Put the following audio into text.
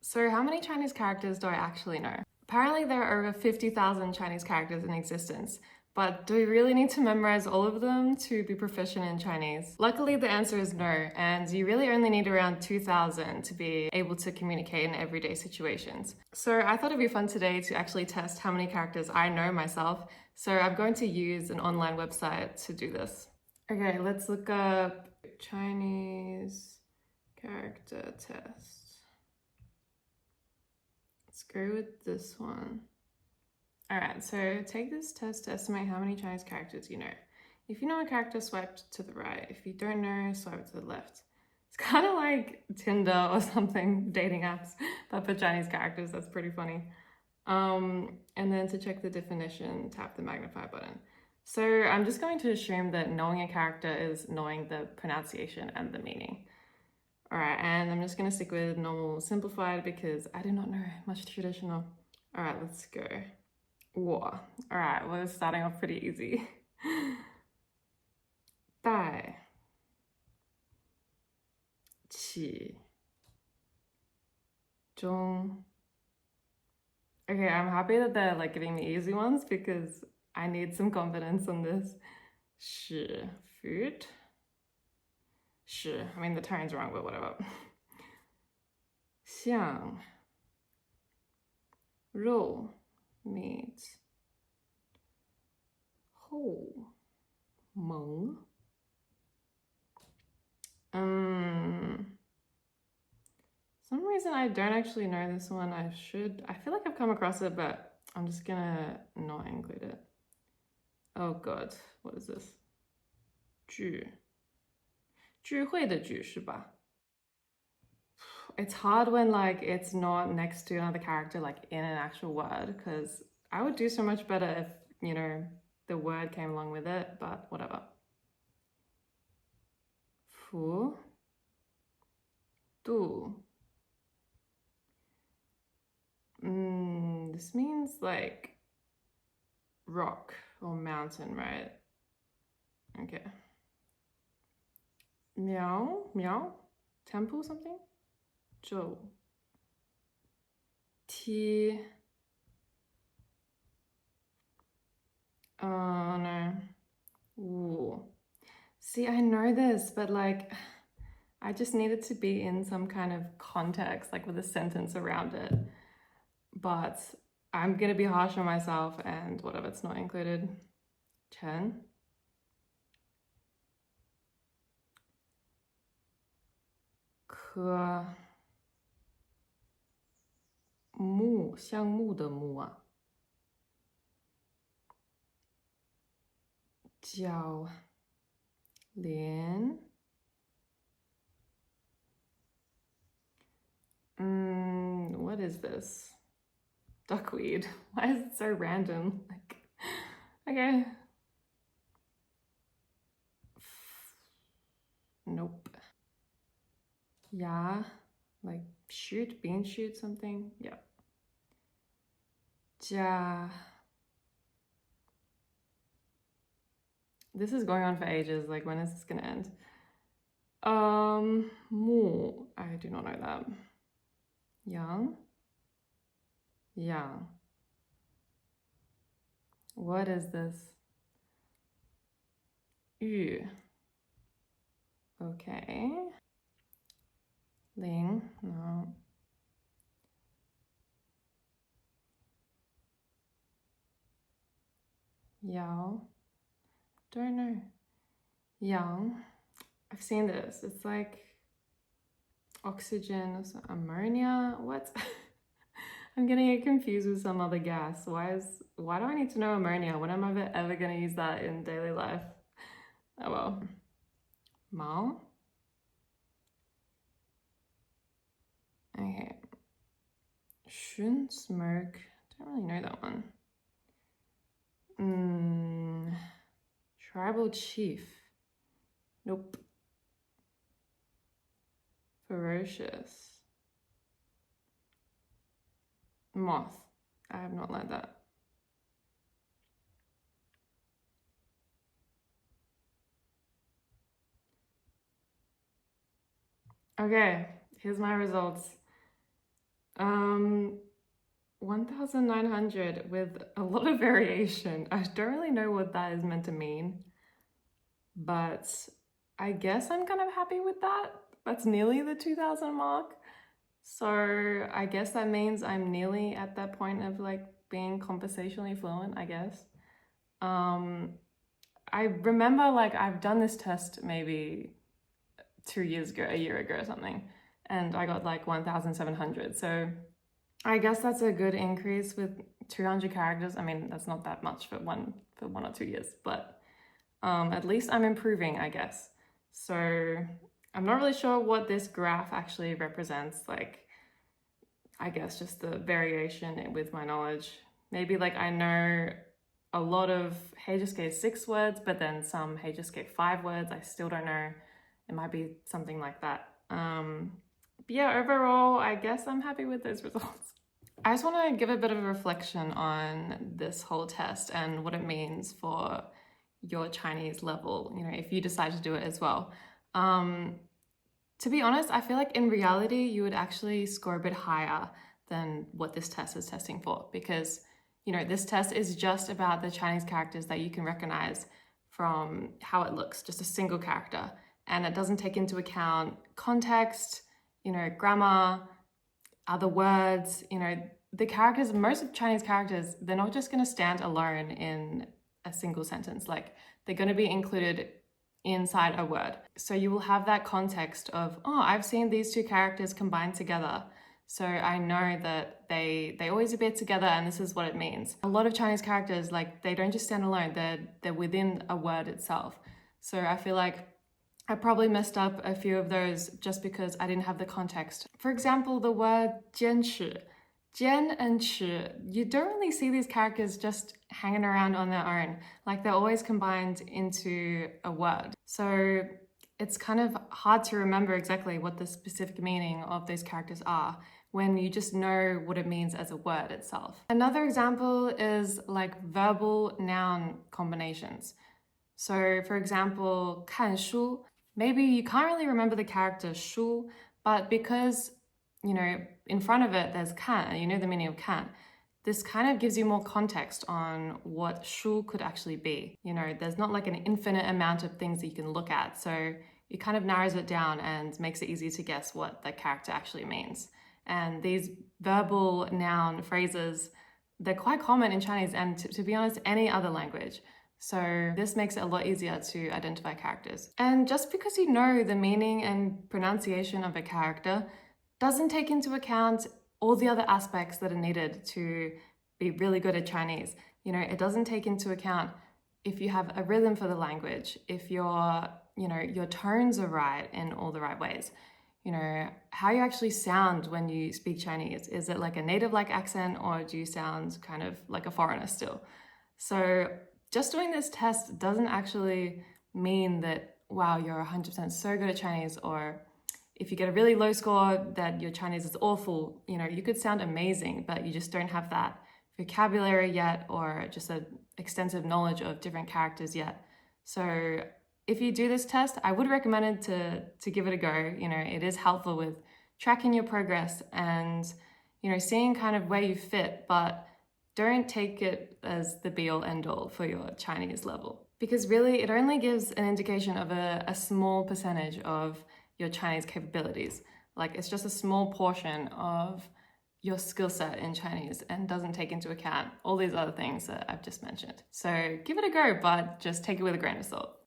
So how many Chinese characters do I actually know? Apparently there are over 50,000 Chinese characters in existence, but do we really need to memorize all of them to be proficient in Chinese? Luckily the answer is no, and you really only need around 2,000 to be able to communicate in everyday situations. So I thought it'd be fun today to actually test how many characters I know myself, so I'm going to use an online website to do this. Okay, let's look up Chinese character test. Let's go with this one. All right, so take this test to estimate how many Chinese characters you know. If you know a character, swipe to the right. If you don't know, swipe to the left. It's kind of like Tinder or something, dating apps, but for Chinese characters. That's pretty funny. And then to check the definition, tap the magnify button. So I'm just going to assume that knowing a character is knowing the pronunciation and the meaning. All right, and I'm just gonna stick with normal simplified because I do not know much traditional. All right, let's go. War. All right, well, it's starting off pretty easy. Dai. Qi. Zhong. Okay, I'm happy that they're like giving me easy ones because I need some confidence on this. Shi. Food. Shi. I mean, the tone's wrong, but whatever. Xiang. Rou. Meat. Hou. Meng. Some reason I don't actually know this one. I feel like I've come across it, but I'm just gonna not include it. Oh god, what is this? 聚会的聚是吧? It's hard when like it's not next to another character like in an actual word, because I would do so much better if, you know, the word came along with it, but whatever. Fu. Du. This means like rock or mountain, right? Okay. Meow, meow, temple something? Zhou. T. Oh no. Ooh. See, I know this, but like, I just need it to be in some kind of context, like with a sentence around it. But I'm gonna be harsh on myself and whatever, it's not included. Chen. Ke. Mu. 项目的木啊。角。莲。What is this? Duckweed. Why is it so random? Like, okay. Nope. Yeah, like shoot, bean shoot something. Yeah. Ja. This is going on for ages. Like, when is this gonna end? Mu. I do not know that. Yang. Yang. What is this? Yu. Okay. Ling. No. Yao. Don't know. Yang. I've seen this. It's like oxygen, ammonia. What? I'm getting it confused with some other gas. Why do I need to know ammonia? When am I ever gonna use that in daily life? Oh well. Mao. Okay. Shun, smoke. Don't really know that one. Tribal chief. Nope. Ferocious. Moth. I have not learned that. Okay, here's my results. 1,900 with a lot of variation. I don't really know what that is meant to mean, but I guess I'm kind of happy with that. That's nearly the 2,000 mark. So I guess that means I'm nearly at that point of like being conversationally fluent, I guess. I remember like I've done this test maybe 2 years ago, a year ago or something, and I got like 1,700. So I guess that's a good increase with 200 characters. I mean, that's not that much for 1 or 2 years, but at least I'm improving, I guess. So I'm not really sure what this graph actually represents. Like, I guess just the variation with my knowledge. Maybe like I know a lot of HSK 6 words, but then some HSK 5 words, I still don't know. It might be something like that. But yeah, overall, I guess I'm happy with those results. I just want to give a bit of a reflection on this whole test and what it means for your Chinese level, you know, if you decide to do it as well. To be honest, I feel like in reality, you would actually score a bit higher than what this test is testing for, because, you know, this test is just about the Chinese characters that you can recognize from how it looks, just a single character. And it doesn't take into account context, you know, grammar, other words, you know, the characters, most of Chinese characters, they're not just going to stand alone in a single sentence. Like, they're going to be included inside a word. So you will have that context of, oh, I've seen these two characters combined together. So I know that they always appear together and this is what it means. A lot of Chinese characters, like, they don't just stand alone, they're within a word itself. So I feel like I probably messed up a few of those just because I didn't have the context. For example, the word 坚持. Jian and Chi, you don't really see these characters just hanging around on their own. Like, they're always combined into a word. So it's kind of hard to remember exactly what the specific meaning of those characters are when you just know what it means as a word itself. Another example is like verbal noun combinations. So for example, 看书, maybe you can't really remember the character 书, but because, you know, in front of it there's 看, you know the meaning of 看, this kind of gives you more context on what 书 could actually be. You know, there's not like an infinite amount of things that you can look at, so it kind of narrows it down and makes it easy to guess what the character actually means. And these verbal noun phrases, they're quite common in Chinese and to be honest, any other language. So this makes it a lot easier to identify characters. And just because you know the meaning and pronunciation of a character doesn't take into account all the other aspects that are needed to be really good at Chinese. You know, it doesn't take into account if you have a rhythm for the language, if your tones are right in all the right ways, you know, how you actually sound when you speak Chinese. Is it like a native-like accent or do you sound kind of like a foreigner still? So just doing this test doesn't actually mean that, wow, you're 100% so good at Chinese, or if you get a really low score that your Chinese is awful. You know, you could sound amazing, but you just don't have that vocabulary yet or just an extensive knowledge of different characters yet. So if you do this test, I would recommend it to give it a go. You know, it is helpful with tracking your progress and, you know, seeing kind of where you fit, but don't take it as the be-all end-all for your Chinese level. Because really, it only gives an indication of a small percentage of your Chinese capabilities. Like, it's just a small portion of your skill set in Chinese and doesn't take into account all these other things that I've just mentioned. So give it a go, but just take it with a grain of salt.